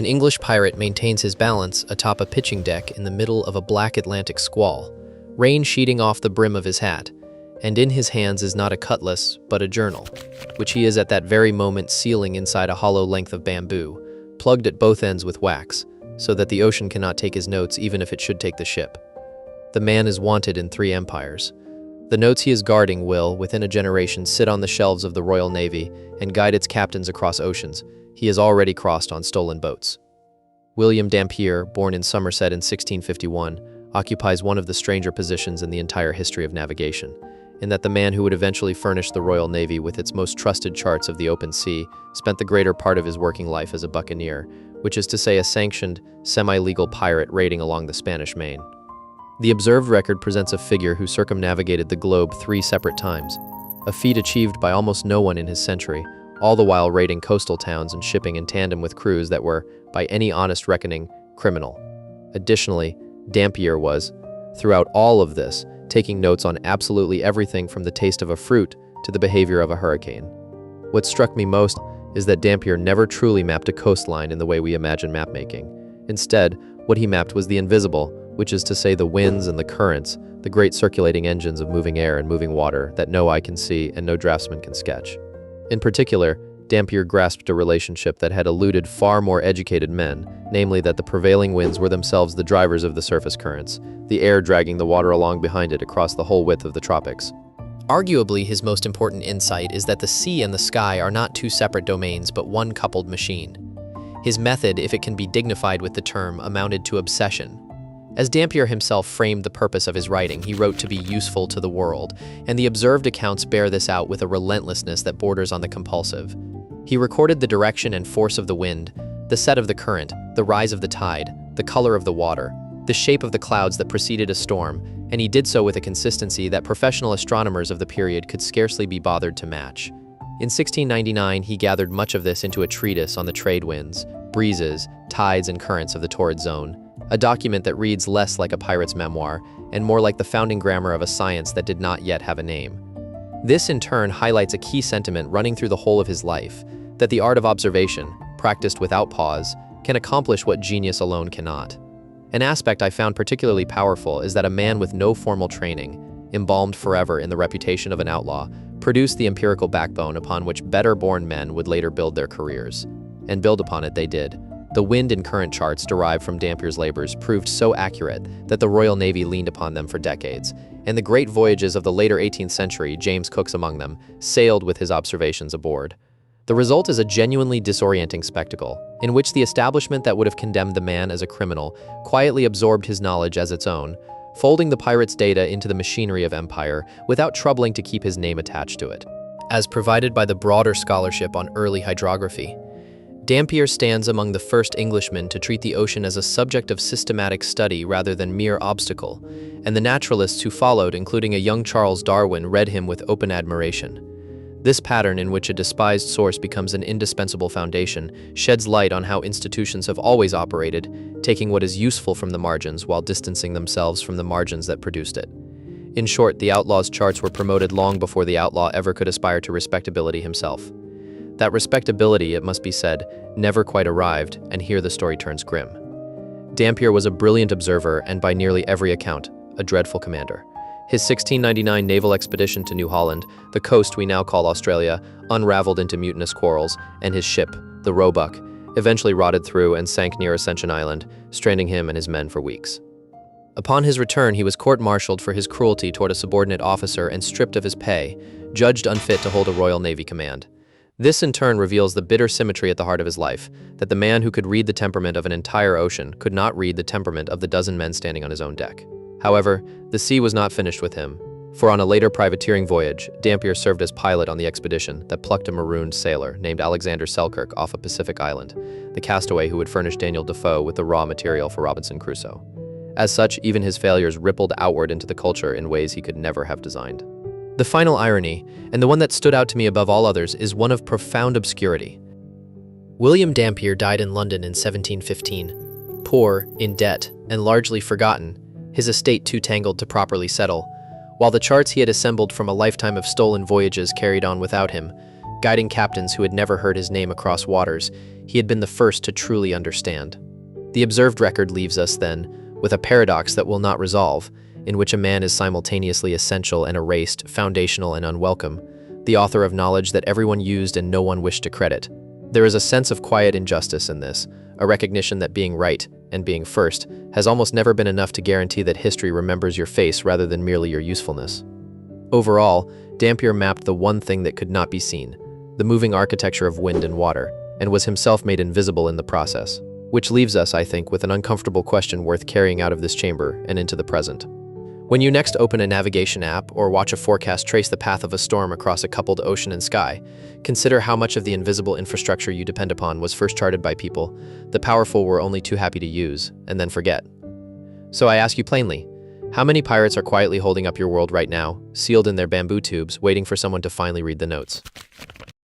An English pirate maintains his balance atop a pitching deck in the middle of a black Atlantic squall, rain sheeting off the brim of his hat, and in his hands is not a cutlass, but a journal, which he is at that very moment sealing inside a hollow length of bamboo, plugged at both ends with wax, so that the ocean cannot take his notes even if it should take the ship. The man is wanted in 3 empires. The notes he is guarding will, within a generation, sit on the shelves of the Royal Navy and guide its captains across oceans he has already crossed on stolen boats. William Dampier, born in Somerset in 1651, occupies one of the stranger positions in the entire history of navigation, in that the man who would eventually furnish the Royal Navy with its most trusted charts of the open sea spent the greater part of his working life as a buccaneer, which is to say a sanctioned, semi-legal pirate raiding along the Spanish Main. The observed record presents a figure who circumnavigated the globe 3 separate times, a feat achieved by almost no one in his century, all the while raiding coastal towns and shipping in tandem with crews that were, by any honest reckoning, criminal. Additionally, Dampier was, throughout all of this, taking notes on absolutely everything from the taste of a fruit to the behavior of a hurricane. What struck me most is that Dampier never truly mapped a coastline in the way we imagine mapmaking. Instead, what he mapped was the invisible, which is to say the winds and the currents, the great circulating engines of moving air and moving water that no eye can see and no draftsman can sketch. In particular, Dampier grasped a relationship that had eluded far more educated men, namely that the prevailing winds were themselves the drivers of the surface currents, the air dragging the water along behind it across the whole width of the tropics. Arguably, his most important insight is that the sea and the sky are not 2 separate domains but one coupled machine. His method, if it can be dignified with the term, amounted to obsession. As Dampier himself framed the purpose of his writing, he wrote to be useful to the world, and the observed accounts bear this out with a relentlessness that borders on the compulsive. He recorded the direction and force of the wind, the set of the current, the rise of the tide, the color of the water, the shape of the clouds that preceded a storm, and he did so with a consistency that professional astronomers of the period could scarcely be bothered to match. In 1699, he gathered much of this into a treatise on the trade winds, breezes, tides, and currents of the torrid zone, a document that reads less like a pirate's memoir and more like the founding grammar of a science that did not yet have a name. This, in turn, highlights a key sentiment running through the whole of his life, that the art of observation, practiced without pause, can accomplish what genius alone cannot. An aspect I found particularly powerful is that a man with no formal training, embalmed forever in the reputation of an outlaw, produced the empirical backbone upon which better-born men would later build their careers. And build upon it they did. The wind and current charts derived from Dampier's labors proved so accurate that the Royal Navy leaned upon them for decades, and the great voyages of the later 18th century, James Cook's among them, sailed with his observations aboard. The result is a genuinely disorienting spectacle, in which the establishment that would have condemned the man as a criminal quietly absorbed his knowledge as its own, folding the pirate's data into the machinery of empire without troubling to keep his name attached to it. As provided by the broader scholarship on early hydrography, Dampier stands among the first Englishmen to treat the ocean as a subject of systematic study rather than mere obstacle, and the naturalists who followed, including a young Charles Darwin, read him with open admiration. This pattern, in which a despised source becomes an indispensable foundation, sheds light on how institutions have always operated, taking what is useful from the margins while distancing themselves from the margins that produced it. In short, the outlaw's charts were promoted long before the outlaw ever could aspire to respectability himself. That respectability, it must be said, never quite arrived, and here the story turns grim. Dampier was a brilliant observer and, by nearly every account, a dreadful commander. His 1699 naval expedition to New Holland, the coast we now call Australia, unraveled into mutinous quarrels, and his ship, the Roebuck, eventually rotted through and sank near Ascension Island, stranding him and his men for weeks. Upon his return, he was court-martialed for his cruelty toward a subordinate officer and stripped of his pay, judged unfit to hold a Royal Navy command. This in turn reveals the bitter symmetry at the heart of his life, that the man who could read the temperament of an entire ocean could not read the temperament of the dozen men standing on his own deck. However, the sea was not finished with him, for on a later privateering voyage, Dampier served as pilot on the expedition that plucked a marooned sailor named Alexander Selkirk off a Pacific island, the castaway who would furnish Daniel Defoe with the raw material for Robinson Crusoe. As such, even his failures rippled outward into the culture in ways he could never have designed. The final irony, and the one that stood out to me above all others, is one of profound obscurity. William Dampier died in London in 1715. Poor, in debt, and largely forgotten, his estate too tangled to properly settle, while the charts he had assembled from a lifetime of stolen voyages carried on without him, guiding captains who had never heard his name across waters, he had been the first to truly understand. The observed record leaves us, then, with a paradox that will not resolve, in which a man is simultaneously essential and erased, foundational and unwelcome, the author of knowledge that everyone used and no one wished to credit. There is a sense of quiet injustice in this, a recognition that being right and being first has almost never been enough to guarantee that history remembers your face rather than merely your usefulness. Overall, Dampier mapped the one thing that could not be seen, the moving architecture of wind and water, and was himself made invisible in the process, which leaves us, I think, with an uncomfortable question worth carrying out of this chamber and into the present. When you next open a navigation app or watch a forecast trace the path of a storm across a coupled ocean and sky, consider how much of the invisible infrastructure you depend upon was first charted by people the powerful were only too happy to use and then forget. So I ask you plainly, how many pirates are quietly holding up your world right now, sealed in their bamboo tubes, waiting for someone to finally read the notes?